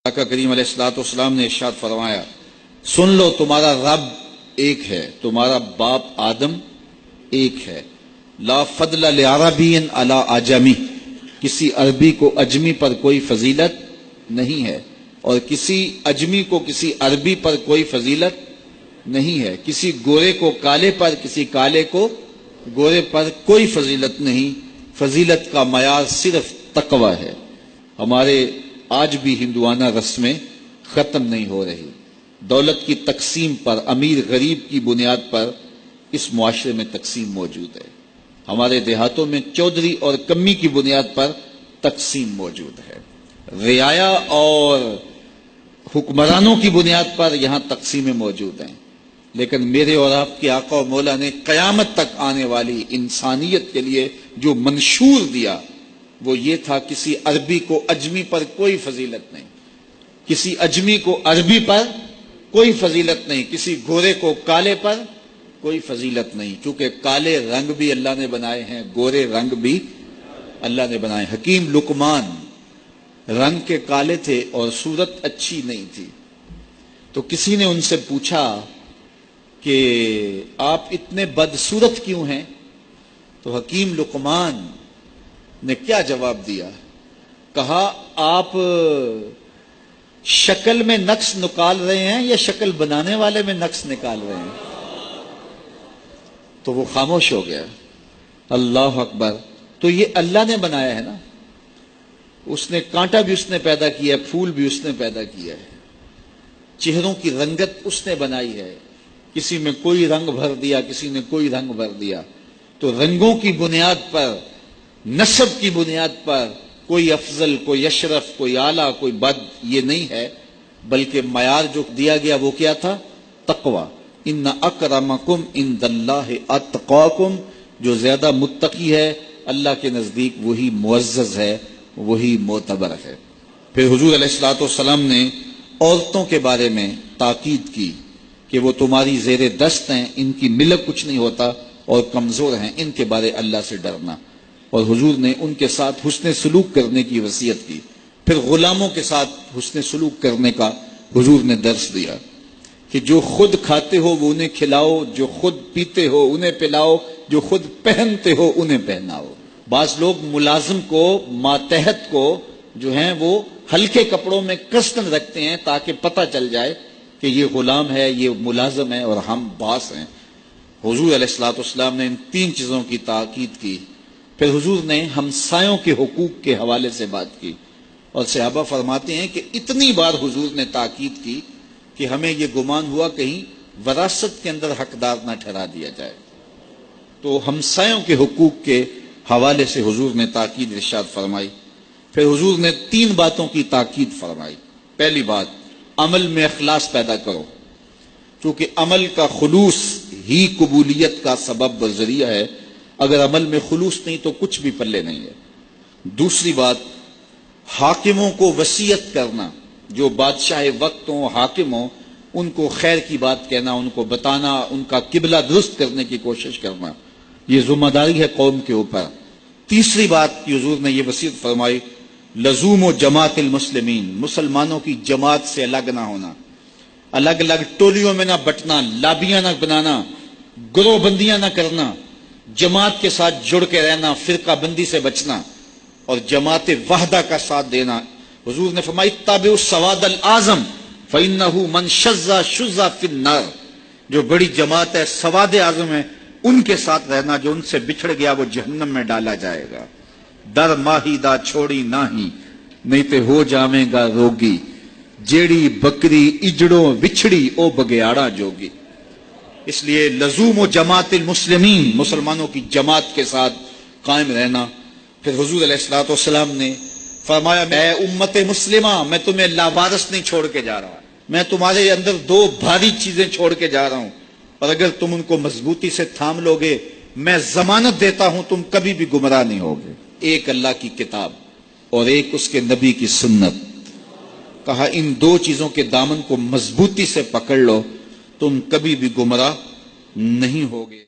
آقا کریم علیہ الصلوۃ والسلام نے ارشاد فرمایا، سن لو تمہارا رب ایک ہے، تمہارا باپ آدم ایک ہے۔ لا فضل لعربی علی اعجمی، کسی عربی کو اجمی پر کوئی فضیلت نہیں ہے، اور کسی اجمی کو کسی عربی پر کوئی فضیلت نہیں ہے۔ کسی گورے کو کالے پر، کسی کالے کو گورے پر کوئی فضیلت نہیں۔ فضیلت کا معیار صرف تقوی ہے۔ ہمارے آج بھی ہندوانہ رسمیں ختم نہیں ہو رہی۔ دولت کی تقسیم پر، امیر غریب کی بنیاد پر اس معاشرے میں تقسیم موجود ہے۔ ہمارے دیہاتوں میں چودھری اور کمی کی بنیاد پر تقسیم موجود ہے۔ رعایا اور حکمرانوں کی بنیاد پر یہاں تقسیمیں موجود ہیں، لیکن میرے اور آپ کے آقا و مولا نے قیامت تک آنے والی انسانیت کے لیے جو منشور دیا وہ یہ تھا، کسی عربی کو اجمی پر کوئی فضیلت نہیں، کسی اجمی کو عربی پر کوئی فضیلت نہیں، کسی گورے کو کالے پر کوئی فضیلت نہیں، کیونکہ کالے رنگ بھی اللہ نے بنائے ہیں، گورے رنگ بھی اللہ نے بنائے۔ حکیم لقمان رنگ کے کالے تھے اور صورت اچھی نہیں تھی، تو کسی نے ان سے پوچھا کہ آپ اتنے بدصورت کیوں ہیں؟ تو حکیم لقمان نے کیا جواب دیا؟ کہا، آپ شکل میں نقص نکال رہے ہیں یا شکل بنانے والے میں نقص نکال رہے ہیں؟ تو وہ خاموش ہو گیا۔ اللہ اکبر! تو یہ اللہ نے بنایا ہے نا، اس نے کانٹا بھی اس نے پیدا کیا ہے، پھول بھی اس نے پیدا کیا ہے، چہروں کی رنگت اس نے بنائی ہے، کسی میں کوئی رنگ بھر دیا، کسی نے کوئی رنگ بھر دیا۔ تو رنگوں کی بنیاد پر، نسب کی بنیاد پر کوئی افضل، کوئی اشرف، کوئی اعلیٰ، کوئی بد، یہ نہیں ہے، بلکہ معیار جو دیا گیا وہ کیا تھا؟ تقوی۔ ان اکرمکم عند اللہ اتقاکم، جو زیادہ متقی ہے اللہ کے نزدیک وہی معزز ہے، وہی معتبر ہے۔ پھر حضور علیہ الصلوۃ والسلام نے عورتوں کے بارے میں تاکید کی کہ وہ تمہاری زیر دست ہیں، ان کی ملک کچھ نہیں ہوتا اور کمزور ہیں، ان کے بارے اللہ سے ڈرنا۔ اور حضور نے ان کے ساتھ حسن سلوک کرنے کی وصیت کی۔ پھر غلاموں کے ساتھ حسن سلوک کرنے کا حضور نے درس دیا کہ جو خود کھاتے ہو وہ انہیں کھلاؤ، جو خود پیتے ہو انہیں پلاؤ، جو خود پہنتے ہو انہیں پہناؤ۔ بعض لوگ ملازم کو، ماتحت کو جو ہیں وہ ہلکے کپڑوں میں کسن رکھتے ہیں تاکہ پتہ چل جائے کہ یہ غلام ہے، یہ ملازم ہے اور ہم باس ہیں۔ حضور علیہ الصلوۃ والسلام نے ان تین چیزوں کی تاکید کی۔ پھر حضور نے ہمسایوں کے حقوق کے حوالے سے بات کی، اور صحابہ فرماتے ہیں کہ اتنی بار حضور نے تاکید کی کہ ہمیں یہ گمان ہوا کہیں وراثت کے اندر حقدار نہ ٹھہرا دیا جائے۔ تو ہمسایوں کے حقوق کے حوالے سے حضور نے تاکید ارشاد فرمائی۔ پھر حضور نے تین باتوں کی تاکید فرمائی۔ پہلی بات، عمل میں اخلاص پیدا کرو، کیونکہ عمل کا خلوص ہی قبولیت کا سبب و ذریعہ ہے۔ اگر عمل میں خلوص نہیں تو کچھ بھی پلے نہیں ہے۔ دوسری بات، حاکموں کو وصیت کرنا، جو بادشاہ وقت ہوں، حاکم ہوں، ان کو خیر کی بات کہنا، ان کو بتانا، ان کا قبلہ درست کرنے کی کوشش کرنا، یہ ذمہ داری ہے قوم کے اوپر۔ تیسری بات کہ حضور نے یہ وصیت فرمائی، لزوم و جماعت المسلمین، مسلمانوں کی جماعت سے الگ نہ ہونا، الگ الگ ٹولیوں میں نہ بٹنا، لابیاں نہ بنانا، گروہ بندیاں نہ کرنا، جماعت کے ساتھ جڑ کے رہنا، فرقہ بندی سے بچنا اور جماعت وحدہ کا ساتھ دینا۔ حضور نے فرمایا، اتبعوا السواد الاعظم فإنه من شذ شذ فی النار، جو بڑی جماعت ہے، سواد اعظم ہے، ان کے ساتھ رہنا، جو ان سے بچھڑ گیا وہ جہنم میں ڈالا جائے گا۔ در ماہی دا چھوڑی ناہی، نہیں تے ہو جاویں گا روگی، جیڑی بکری اجڑوں وچھڑی او بگیاڑا جوگی۔ اس لیے لزوم و جماعت المسلمین، مسلمانوں کی جماعت کے ساتھ قائم رہنا۔ پھر حضور علیہ الصلوۃ والسلام نے فرمایا، اے امت مسلمہ، میں تمہیں لاوارث نہیں چھوڑ کے جا رہا، میں تمہارے اندر دو بھاری چیزیں چھوڑ کے جا رہا ہوں، اور اگر تم ان کو مضبوطی سے تھام لو گے، میں ضمانت دیتا ہوں تم کبھی بھی گمراہ نہیں ہوگے۔ ایک اللہ کی کتاب اور ایک اس کے نبی کی سنت۔ کہا ان دو چیزوں کے دامن کو مضبوطی سے پکڑ لو، تم کبھی بھی گمراہ نہیں ہوگے۔